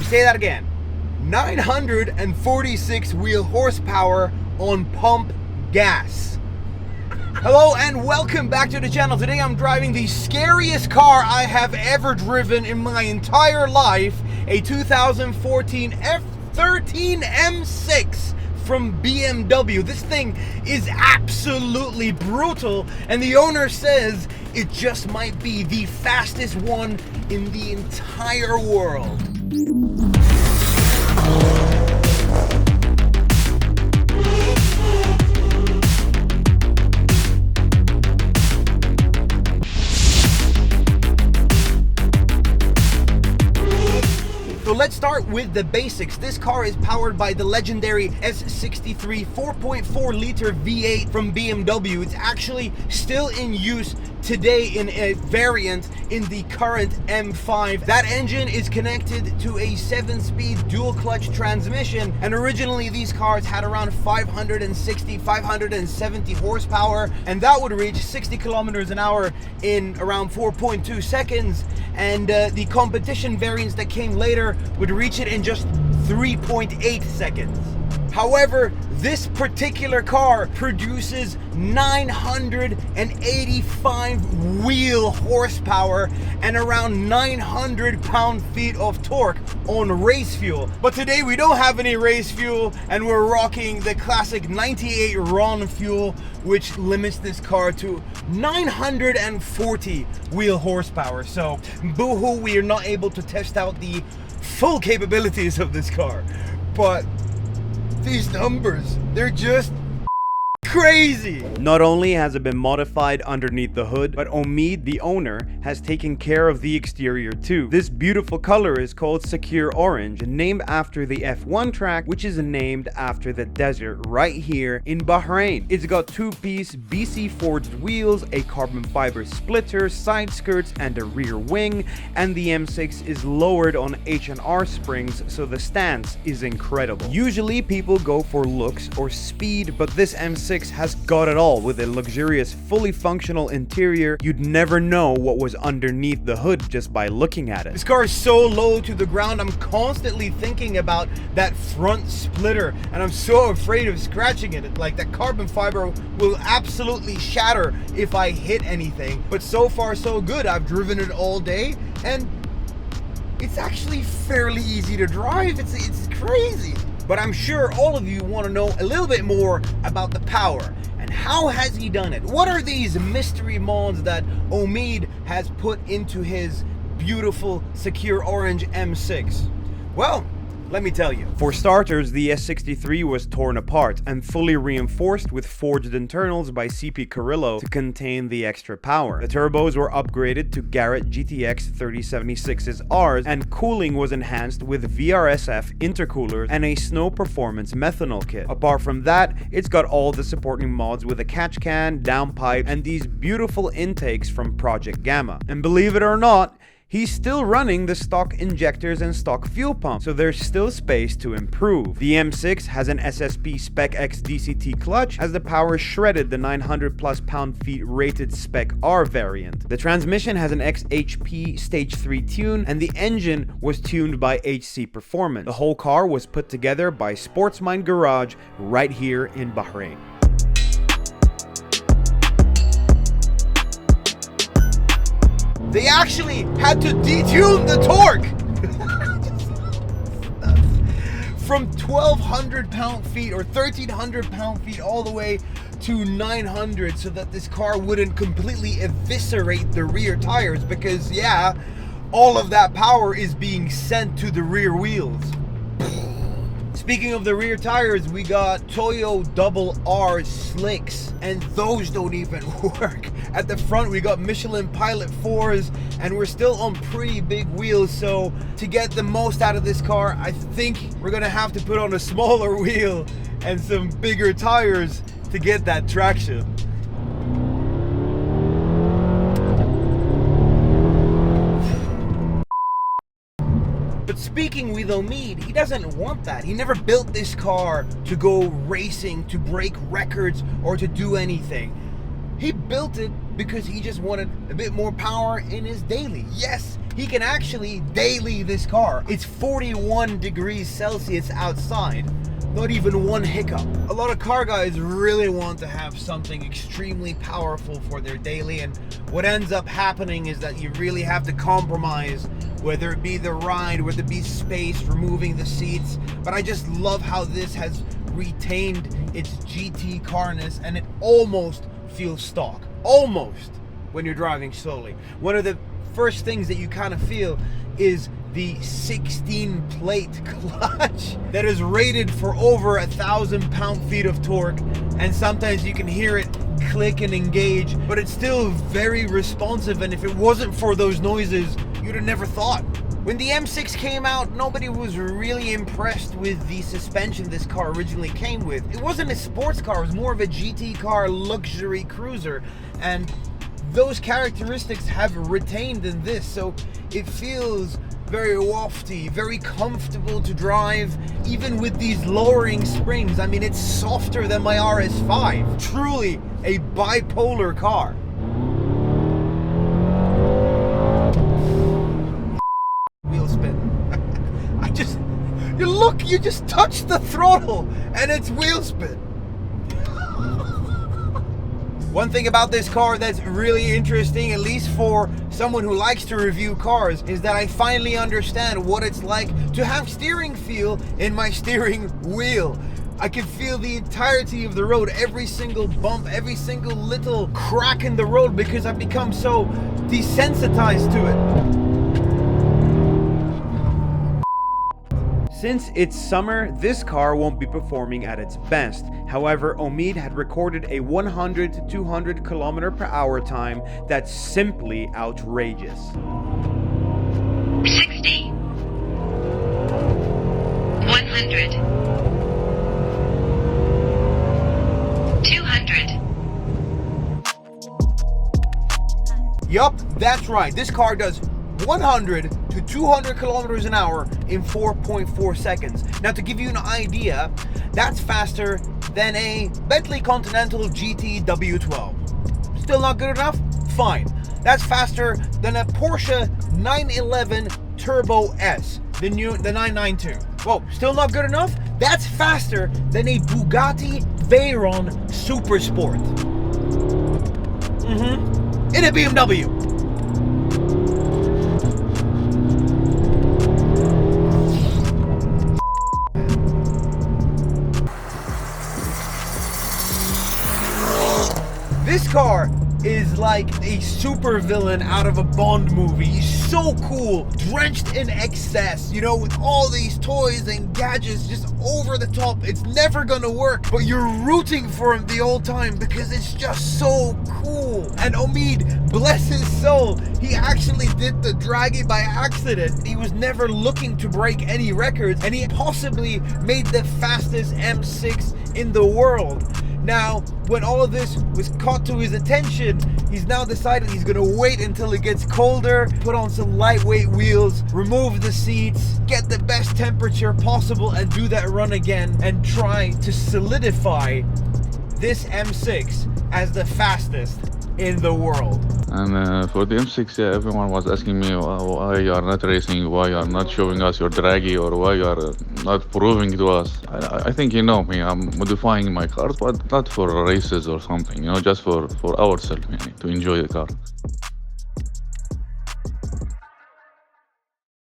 Say that again. 946 wheel horsepower on pump gas. Hello and welcome back to the channel. Today I'm driving the scariest car I have ever driven in my entire life, a 2014 F13 M6 from BMW. This thing is absolutely brutal, and the owner says it just might be the fastest one in the entire world. So let's start with the basics. This car is powered by the legendary S63 4.4 liter V8 from BMW. It's actually still in use today in a variant in the current M5. That engine is connected to a 7-speed dual clutch transmission, and originally these cars had around 570 horsepower, and that would reach 60 kilometers an hour in around 4.2 seconds. And the competition variants that came later would reach it in just 3.8 seconds. However, this particular car produces 985 wheel horsepower and around 900 pound-feet of torque on race fuel. But today we don't have any race fuel, and we're rocking the classic 98 RON fuel, which limits this car to 940 wheel horsepower. So boo-hoo, we are not able to test out the full capabilities of this car. But these numbers, they're just crazy. Not only has it been modified underneath the hood, but Omid, the owner, has taken care of the exterior too. This beautiful color is called Sakhir Orange, named after the F1 track, which is named after the desert right here in Bahrain. It's got two-piece BC forged wheels, a carbon fiber splitter, side skirts, and a rear wing, and the M6 is lowered on H&R springs, so the stance is incredible. Usually people go for looks or speed, but this M6 has got it all. With a luxurious, fully functional interior, you'd never know what was underneath the hood just by looking at it. This car is so low to the ground, I'm constantly thinking about that front splitter, and I'm so afraid of scratching it. Like, that carbon fiber will absolutely shatter if I hit anything. But so far so good. I've driven it all day, and it's actually fairly easy to drive. It's crazy. But I'm sure all of you want to know a little bit more about the power and how has he done it. What are these mystery mods that Omid has put into his beautiful Sakhir Orange M6? Well, let me tell you. For starters, the S63 was torn apart and fully reinforced with forged internals by CP Carrillo to contain the extra power. The turbos were upgraded to Garrett GTX 3076's Rs, and cooling was enhanced with VRSF intercoolers and a Snow Performance methanol kit. Apart from that, it's got all the supporting mods with a catch can, downpipe, and these beautiful intakes from Project Gamma. And believe it or not, he's still running the stock injectors and stock fuel pump, so there's still space to improve. The M6 has an SSP Spec X DCT clutch, as the power shredded the 900 plus pound-feet rated Spec R variant. The transmission has an XHP Stage 3 tune, and the engine was tuned by HC Performance. The whole car was put together by Sportsmind Garage right here in Bahrain. They actually had to detune the torque from 1,200 pound-feet or 1,300 pound-feet all the way to 900 so that this car wouldn't completely eviscerate the rear tires, because yeah, all of that power is being sent to the rear wheels. Speaking of the rear tires, we got Toyo RR slicks, and those don't even work. At the front, we got Michelin Pilot 4s, and we're still on pretty big wheels, so to get the most out of this car, I think we're gonna have to put on a smaller wheel and some bigger tires to get that traction. But speaking with Omid, he doesn't want that. He never built this car to go racing, to break records, or to do anything. He built it because he just wanted a bit more power in his daily. Yes, he can actually daily this car. It's 41 degrees Celsius outside. Not even one hiccup. A lot of car guys really want to have something extremely powerful for their daily, and what ends up happening is that you really have to compromise, whether it be the ride, whether it be space, removing the seats. But I just love how this has retained its GT carness, and it almost feels stock. Almost, when you're driving slowly. One of the first things that you kind of feel is the 16 plate clutch that is rated for over 1,000 pound-feet of torque, and sometimes you can hear it click and engage, but it's still very responsive, and if it wasn't for those noises, you'd have never thought. When the M6 came out, nobody was really impressed with the suspension this car originally came with. It wasn't a sports car, it was more of a GT car, luxury cruiser, and those characteristics have retained in this, so it feels very wafty, very comfortable to drive, even with these lowering springs. I mean, it's softer than my RS5. Truly a bipolar car. Wheel spin. You just touched the throttle and it's wheel spin. One thing about this car that's really interesting, at least for someone who likes to review cars, is that I finally understand what it's like to have steering feel in my steering wheel. I can feel the entirety of the road, every single bump, every single little crack in the road, because I've become so desensitized to it. Since it's summer, this car won't be performing at its best. However, Omid had recorded a 100 to 200 km/h time that's simply outrageous. 60, 100, 200. Yup, that's right. This car does 100 to 200 kilometers an hour in 4.4 seconds. Now, to give you an idea, that's faster than a Bentley Continental GT W12. Still not good enough? Fine. That's faster than a Porsche 911 Turbo S, the 992. Whoa, still not good enough? That's faster than a Bugatti Veyron Super Sport. In a BMW. This car is like a supervillain out of a Bond movie. He's so cool, drenched in excess, you know, with all these toys and gadgets just over the top. It's never gonna work, but you're rooting for him the whole time because it's just so cool. And Omid, bless his soul, he actually did the draggy by accident. He was never looking to break any records, and he possibly made the fastest M6 in the world. Now, when all of this was caught to his attention, he's now decided he's gonna wait until it gets colder, put on some lightweight wheels, remove the seats, get the best temperature possible, and do that run again, and try to solidify this M6 as the fastest in the world. And for the M6, yeah, everyone was asking me why you are not racing, why you are not showing us your draggy, or why you are not proving to us. I think you know me, I'm modifying my cars, but not for races or something, you know, just for ourselves, to enjoy the car.